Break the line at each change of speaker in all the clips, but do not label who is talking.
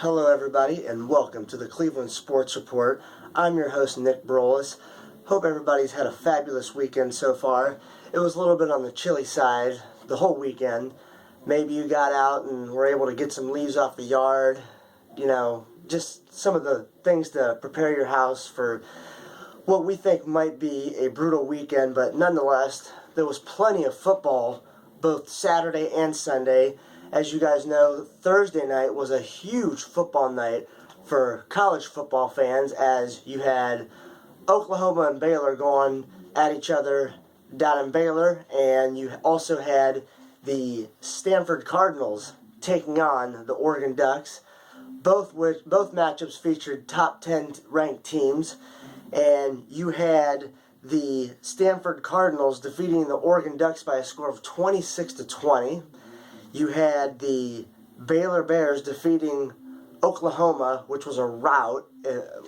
Hello everybody and welcome to the Cleveland Sports Report. I'm your host Nick Brolis. Hope everybody's had a fabulous weekend so far. It was a little bit on the chilly side the whole weekend. Maybe you got out and were able to get some leaves off the yard. Just some of the things to prepare your house for what we think might be a brutal weekend, but nonetheless, there was plenty of football both Saturday and Sunday. As you guys know, Thursday night was a huge football night for college football fans, as you had Oklahoma and Baylor going at each other down in Baylor, and you also had the Stanford Cardinals taking on the Oregon Ducks. Both matchups featured top 10 ranked teams, and you had the Stanford Cardinals defeating the Oregon Ducks by a score of 26-20. You had the Baylor Bears defeating Oklahoma, which was a rout.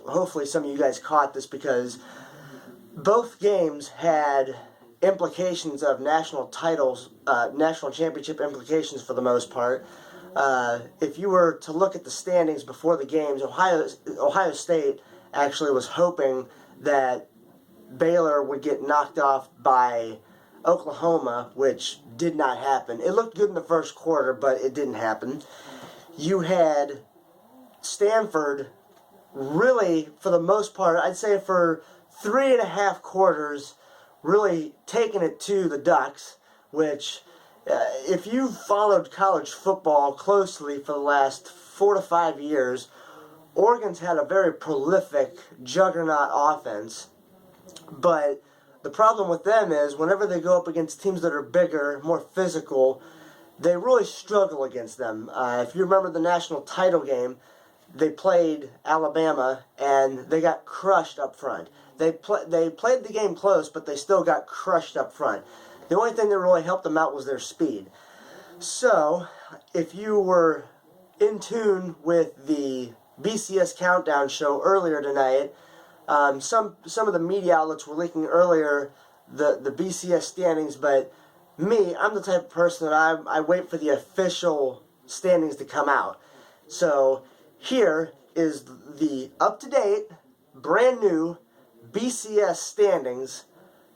Hopefully some of you guys caught this because both games had implications of national titles, national championship implications for the most part. If you were to look at the standings before the games, Ohio State actually was hoping that Baylor would get knocked off by Oklahoma, which did not happen. It looked good in the first quarter, but it didn't happen. You had Stanford really, for the most part, I'd say for 3.5 quarters, really taking it to the Ducks, which, if you've followed college football closely for the last 4 to 5 years, Oregon's had a very prolific juggernaut offense, but the problem with them is whenever they go up against teams that are bigger, more physical, they really struggle against them. If you remember the national title game, they played Alabama and they got crushed up front. They played the game close, but they still got crushed up front. The only thing that really helped them out was their speed. So, if you were in tune with the BCS Countdown show earlier tonight, some of the media outlets were leaking earlier the BCS standings, but me, I'm the type of person that I wait for the official standings to come out. So here is the up-to-date, brand new BCS standings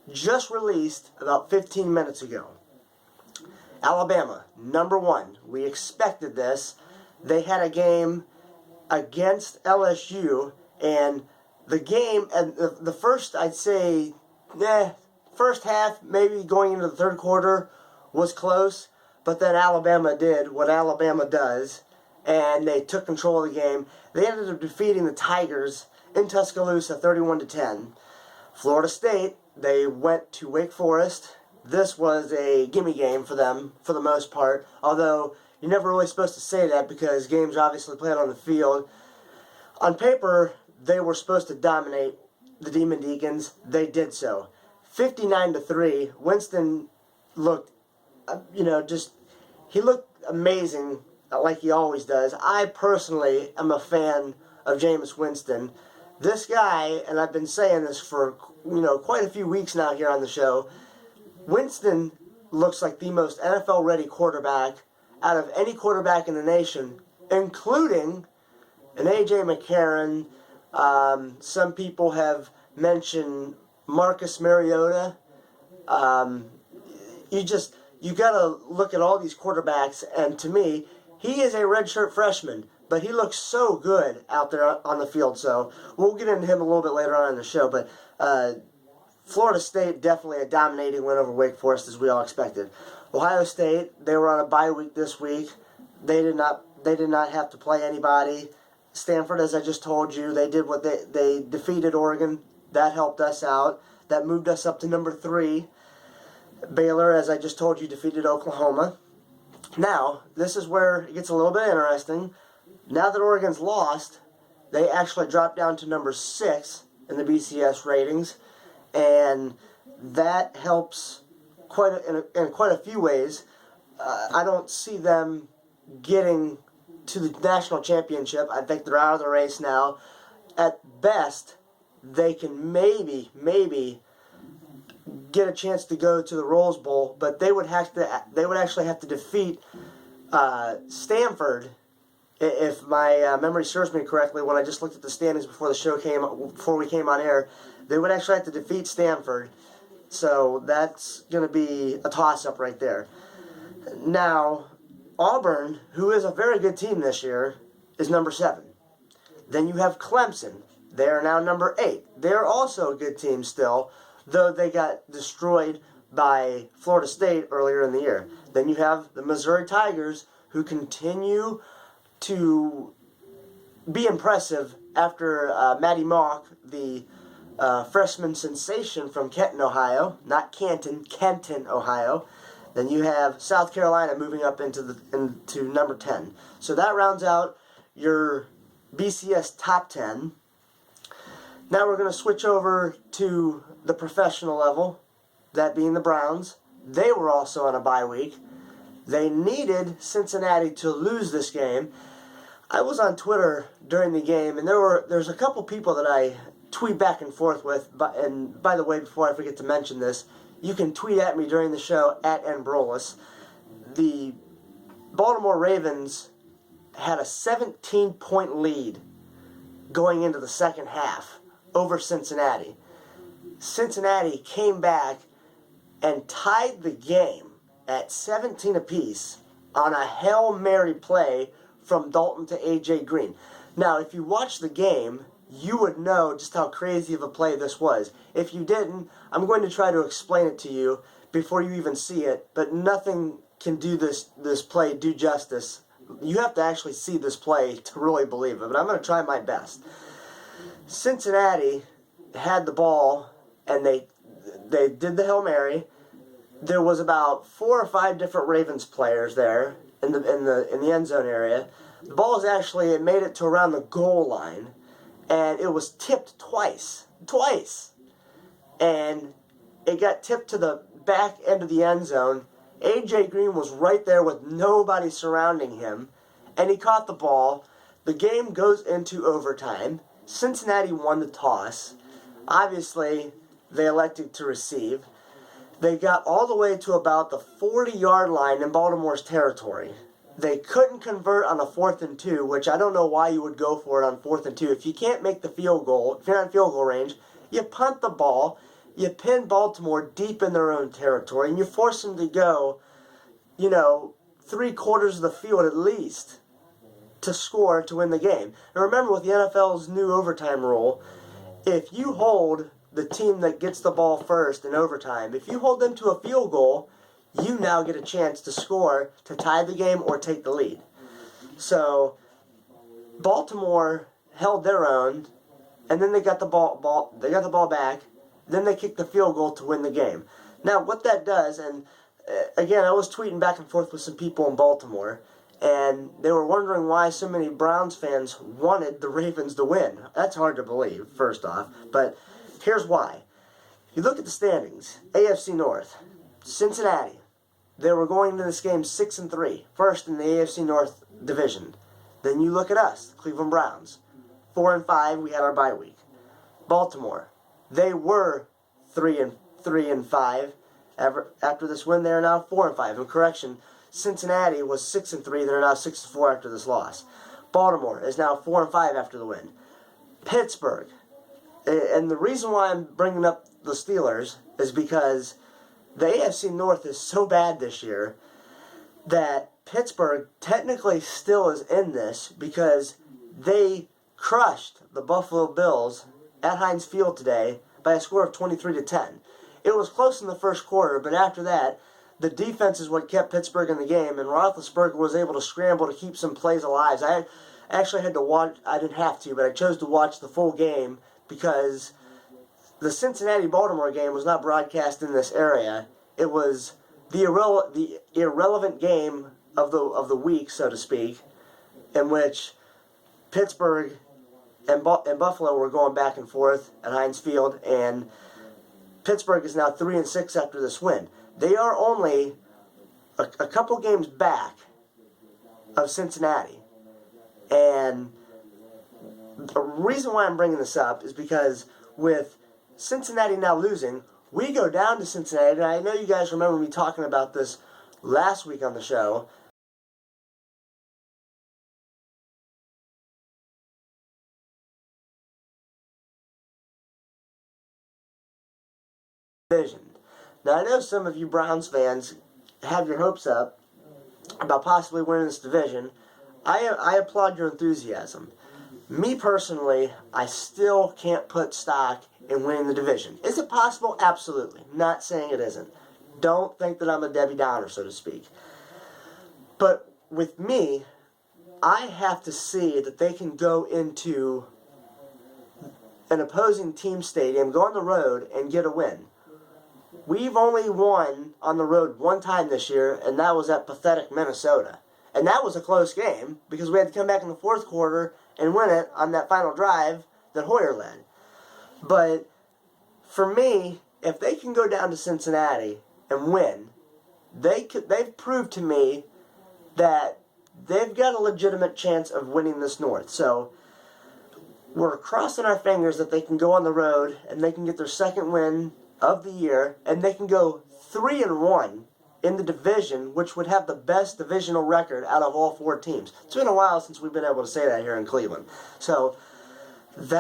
just released about 15 minutes ago. Alabama, number 1. We expected this. They had a game against LSU, and the game, and the first, I'd say, first half, maybe going into the third quarter, was close. But then Alabama did what Alabama does, and they took control of the game. They ended up defeating the Tigers in Tuscaloosa 31-10. Florida State, they went to Wake Forest. This was a gimme game for them, for the most part. Although, you're never really supposed to say that because games are obviously played on the field. On paper, they were supposed to dominate the Demon Deacons. They did so. 59-3. Winston looked, he looked amazing like he always does. I personally am a fan of Jameis Winston. This guy, and I've been saying this for, quite a few weeks now here on the show, Winston looks like the most NFL-ready quarterback out of any quarterback in the nation, including an A.J. McCarron. Some people have mentioned Marcus Mariota. You gotta look at all these quarterbacks, and to me, he is a redshirt freshman, but he looks so good out there on the field. So we'll get into him a little bit later on in the show. But Florida State, definitely a dominating win over Wake Forest, as we all expected. Ohio State, they were on a bye week this week. They did not have to play anybody. Stanford, as I just told you, they did what they defeated Oregon. That helped us out. That moved us up to number 3. Baylor, as I just told you, defeated Oklahoma. Now, this is where it gets a little bit interesting. Now that Oregon's lost, they actually dropped down to number 6 in the BCS ratings, and that helps in quite a few ways. I don't see them getting to the national championship. I think they're out of the race now. At best, they can maybe get a chance to go to the Rose Bowl, but they would actually have to defeat Stanford If my memory serves me correctly, when I just looked at the standings before we came on air, they would actually have to defeat Stanford. So that's going to be a toss-up right there. Now, Auburn, who is a very good team this year, is number 7. Then you have Clemson. They are now number 8. They're also a good team still, though they got destroyed by Florida State earlier in the year. Then you have the Missouri Tigers, who continue to be impressive after Matty Mock, the freshman sensation from Kenton, Ohio. Not Canton, Kenton, Ohio. Then you have South Carolina moving up into number 10. So that rounds out your BCS top 10. Now we're going to switch over to the professional level, that being the Browns. They were also on a bye week. They needed Cincinnati to lose this game. I was on Twitter during the game, and there's a couple people that I tweet back and forth with. And by the way, before I forget to mention this, you can tweet at me during the show at @nbrolis. The Baltimore Ravens had a 17-point lead going into the second half over Cincinnati. Cincinnati came back and tied the game at 17 apiece on a Hail Mary play from Dalton to A.J. Green. Now, if you watch the game, you would know just how crazy of a play this was. If you didn't, I'm going to try to explain it to you before you even see it, but nothing can do this play do justice. You have to actually see this play to really believe it, but I'm going to try my best. Cincinnati had the ball, and they did the Hail Mary. There was about 4 or 5 different Ravens players there in the end zone area. The ball it made it to around the goal line, and it was tipped twice, and it got tipped to the back end of the end zone. A.J. Green was right there with nobody surrounding him, and he caught the ball. The game goes into overtime. Cincinnati won the toss. Obviously, they elected to receive. They got all the way to about the 40-yard line in Baltimore's territory. They couldn't convert on a 4th and 2, which I don't know why you would go for it on 4th and 2. If you can't make the field goal, if you're not in field goal range, you punt the ball, you pin Baltimore deep in their own territory, and you force them to go, 3/4 of the field at least to score to win the game. And remember, with the NFL's new overtime rule, if you hold the team that gets the ball first in overtime, if you hold them to a field goal, you now get a chance to score to tie the game or take the lead. So Baltimore held their own, and then they got the ball back. Then they kicked the field goal to win the game. Now, what that does, and again, I was tweeting back and forth with some people in Baltimore, and they were wondering why so many Browns fans wanted the Ravens to win. That's hard to believe, first off, but here's why. You look at the standings, AFC North, Cincinnati. They were going into this game 6-3, first in the AFC North division. Then you look at us, Cleveland Browns, 4-5. We had our bye week. Baltimore, they were 3-5. After this win, they are now 4-5. And correction, Cincinnati was 6-3. They're now 6-4 after this loss. Baltimore is now 4-5 after the win. Pittsburgh, and the reason why I'm bringing up the Steelers is because the AFC North is so bad this year that Pittsburgh technically still is in this because they crushed the Buffalo Bills at Heinz Field today by a score of 23-10. It was close in the first quarter, but after that, the defense is what kept Pittsburgh in the game, and Roethlisberger was able to scramble to keep some plays alive. I actually had to watch, I didn't have to, but I chose to watch the full game because the Cincinnati-Baltimore game was not broadcast in this area. It was the irrelevant game of the week, so to speak, in which Pittsburgh and Buffalo were going back and forth at Heinz Field, and Pittsburgh is now 3-6 after this win. They are only a couple games back of Cincinnati, and the reason why I'm bringing this up is because with Cincinnati now losing, we go down to Cincinnati, and I know you guys remember me talking about this last week on the show. division. Now, I know some of you Browns fans have your hopes up about possibly winning this division. I applaud your enthusiasm. Me personally, I still can't put stock in winning the division. Is it possible? Absolutely. Not saying it isn't. Don't think that I'm a Debbie Downer, so to speak. But with me, I have to see that they can go into an opposing team stadium, go on the road, and get a win. We've only won on the road one time this year, and that was at pathetic Minnesota. And that was a close game because we had to come back in the fourth quarter and win it on that final drive that Hoyer led. But for me, if they can go down to Cincinnati and win, they've proved to me that they've got a legitimate chance of winning this North. So we're crossing our fingers that they can go on the road and they can get their second win of the year, and they can go 3-1 in the division, which would have the best divisional record out of all four teams. It's been a while since we've been able to say that here in Cleveland. So that